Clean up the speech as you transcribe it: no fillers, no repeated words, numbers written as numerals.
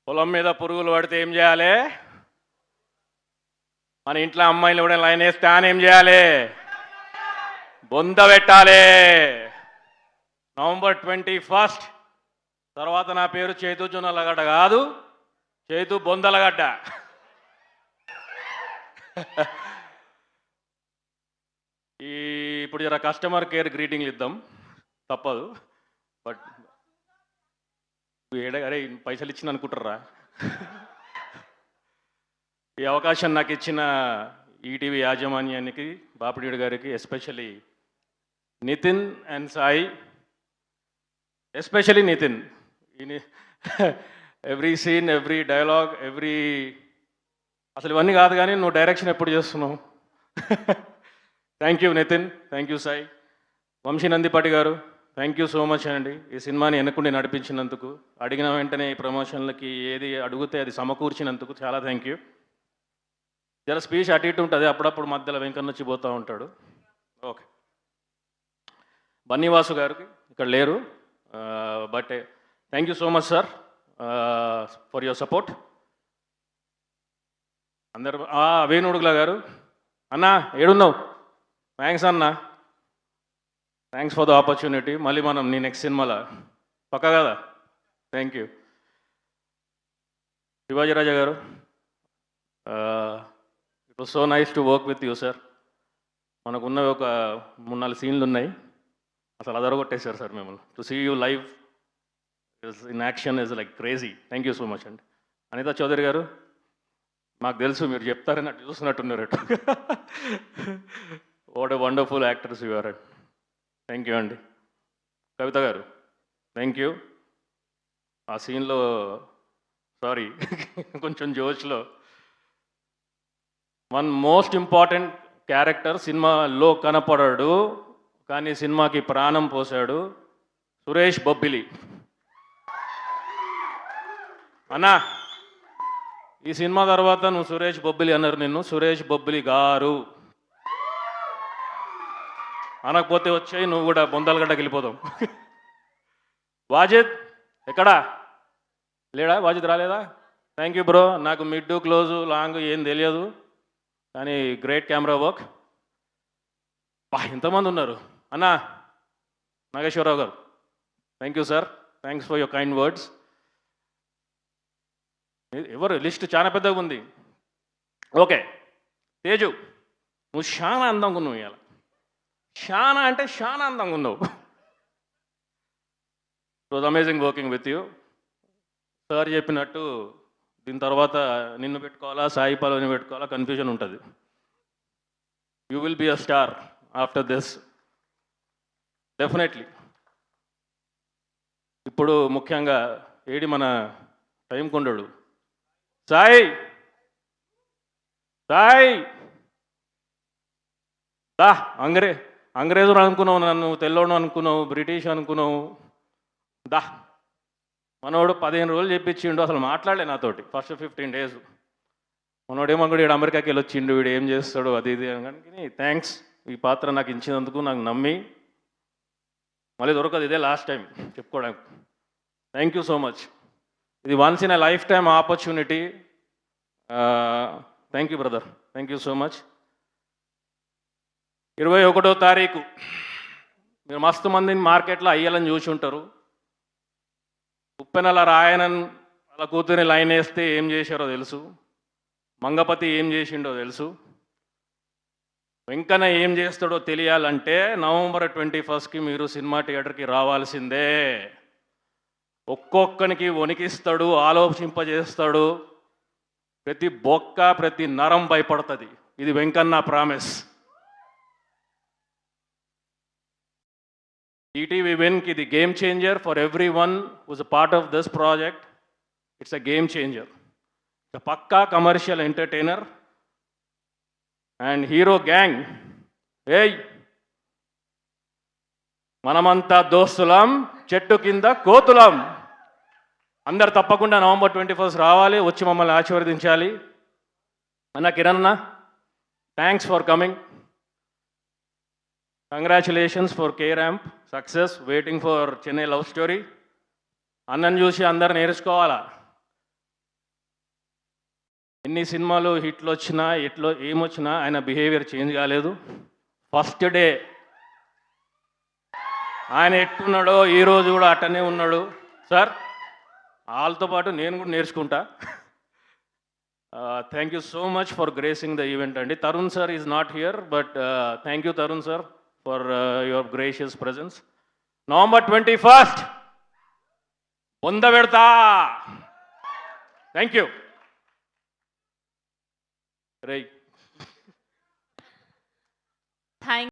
పొలం మీద పురుగులు పడితే ఏం చేయాలి? మన ఇంట్లో అమ్మాయిలు కూడా లైన్ వేస్తే అని ఏం చేయాలి? బొంద పెట్టాలి. నవంబర్ 21 తర్వాత నా పేరు చేతు జొన్నలగడ్డ కాదు, చేతు బొందలగడ్డ. ఇప్పుడు జర కస్టమర్ కేర్ గ్రీటింగ్లు ఇద్దాం, తప్పదు. బట్ అరే పైసలు ఇచ్చిన అనుకుంటారా? ఈ అవకాశం నాకు ఇచ్చిన ఈటీవీ యాజమాన్యానికి, బాపిడీడు గారికి, especially Nitin and Sai, especially Nitin. Every scene, every dialogue, అసలు ఇవన్నీ కాదు కానీ నువ్వు డైరెక్షన్ ఎప్పుడు చేస్తున్నావు? Thank you Nitin, thank you Sai. Vamsi Nandipati garu, thank you so much అండి. ఈ సినిమాని వెనక్కుండి నడిపించినందుకు, అడిగిన వెంటనే ఈ ప్రమోషన్లకి ఏది అడిగితే అది సమకూర్చినందుకు చాలా థ్యాంక్ యూ. జర స్పీచ్ అటు ఇటు ఉంటుంది, అప్పుడప్పుడు మధ్యలో వెంకన్న వచ్చి పోతూ ఉంటాడు. ఓకే. బన్నీవాసు గారికి ఇక్కడ లేరు, but thank you so much sir for your support. అందరు వేణుడుగుల గారు, అన్నా ఏడున్నావు? థ్యాంక్స్ అన్న, థ్యాంక్స్ ఫర్ ద ఆపర్చునిటీ. మళ్ళీ మనం నీ నెక్స్ట్ సినిమాలో పక్కా కదా? Thank you. శివాజీ రాజా గారు, it was so nice to work with you sir. మనకున్నవి ఒక 3-4 సీన్లు ఉన్నాయి, అసలు అదరగొట్టేశారు సార్ మిమ్మల్ని. To see you live in action is like crazy. Thank you so much అండి. అనితా చౌదరి గారు, మాకు తెలుసు మీరు చెప్తారని అటు చూస్తున్నట్టున్నారు. What a wonderful actors you are. Thank you అండి. కవిత గారు, థ్యాంక్ యూ. ఆ సీన్లో సారీ కొంచెం జోష్లో వన్ మోస్ట్ ఇంపార్టెంట్ క్యారెక్టర్ సినిమాలో కనపడాడు కానీ సినిమాకి ప్రాణం పోసాడు, సురేష్ బొబ్బిలి. అన్నా ఈ సినిమా తర్వాత నువ్వు సురేష్ బొబ్బిలి అన్నారు, నిన్ను సురేష్ బొబ్బిలి గారు అనకపోతే వచ్చాయి నువ్వు కూడా బొందలగడ్డకి వెళ్ళిపోతావు. వాజిద్ ఎక్కడా లేడా? వాజిద్ రాలేదా? Thank you bro. నాకు మిడ్ క్లోజు లాంగ్ ఏం తెలియదు కానీ గ్రేట్ కెమెరా వర్క్. ఇంతమంది ఉన్నారు. అన్నా నాగేశ్వరరావు గారు, thank you sir, thanks for your kind words. ఎవరు లిస్ట్ చాలా పెద్దగా ఉంది. ఓకే తేజు, నువ్వు చాలా అందంగా ఉన్నావు ఇవాళ, చాలా అంటే చాలా అందంగా ఉన్నావు. It was amazing working with you. Sir చెప్పినట్టు దీని తర్వాత నిన్ను పెట్టుకోవాలా సాయి పల్లవిని పెట్టుకోవాలా కన్ఫ్యూజన్ ఉంటుంది. You will be a star after this definitely. ఇప్పుడు ముఖ్యంగా ఏడి మన టైం కొండడు సాయి, సాయి దా. అంగ్రేజులు అనుకున్నావు, నన్ను తెల్లోడు అనుకున్నావు, బ్రిటిష్ అనుకున్నావు. దా మనోడు 15 రోజులు చెప్పించిండు, అసలు మాట్లాడలే నాతోటి ఫస్ట్ 15 days. మనోడేమనుకోడు వీడు అమెరికాకి వెళ్ళి వచ్చిండు, వీడు ఏం చేస్తాడు అది ఇది అని. థ్యాంక్స్ ఈ పాత్ర నాకు ఇచ్చినందుకు, నాకు నమ్మి. మళ్ళీ దొరకదు, ఇదే లాస్ట్ టైం చెప్పుకోవడానికి. Thank you so much. ఇది once in a lifetime opportunity. Thank you brother, thank you so much. 21వ తారీఖు మీరు మస్తు మందిని మార్కెట్లో అయ్యాలని చూసి ఉంటారు. ఉప్పెనల రాయనన్ అలా కూతురిని లైన్ వేస్తే ఏం చేశారో తెలుసు, మంగపతి ఏం చేసిండో తెలుసు, వెంకన్న ఏం చేస్తాడో తెలియాలంటే నవంబర్ 21కి మీరు సినిమా థియేటర్కి రావాల్సిందే. ఒక్కొక్కనికి వణికిస్తాడు, ఆలోచింపజేస్తాడు, ప్రతి బొక్క ప్రతి నరం భయపడుతుంది. ఇది వెంకన్న ప్రామిస్. ఈటీవీ విన్కి ఇది game changer for everyone who's a part of this project. It's a game changer. It's పక్కా commercial entertainer and hero gang. ఏయ్ మనమంతా దోస్తులం, చెట్టు కింద కోతులం. అందరు తప్పకుండా నవంబర్ 21 రావాలి, వచ్చి మమ్మల్ని ఆశీర్వదించాలి. అన్న కిరణ్ అన్న, thanks for coming. Congratulations for K-Ramp success. Waiting for Chennai Love Story. అన్నను చూసి అందరు నేర్చుకోవాలా. ఎన్ని సినిమాలు హిట్లు వచ్చినా ఏమొచ్చినా ఆయన బిహేవియర్ చేంజ్ కాలేదు. ఫస్ట్ డే ఆయన ఎట్టున్నాడో ఈరోజు కూడా అట్టనే ఉన్నాడు. సార్ వాళ్ళతో పాటు నేను కూడా నేర్చుకుంటా. Thank you so much for gracing the event అండి. Tarun sir is not here, but thank you Tarun sir for your gracious presence. November 21st పొంద పెడతా. Thank you. రైట్. థ్యాంక్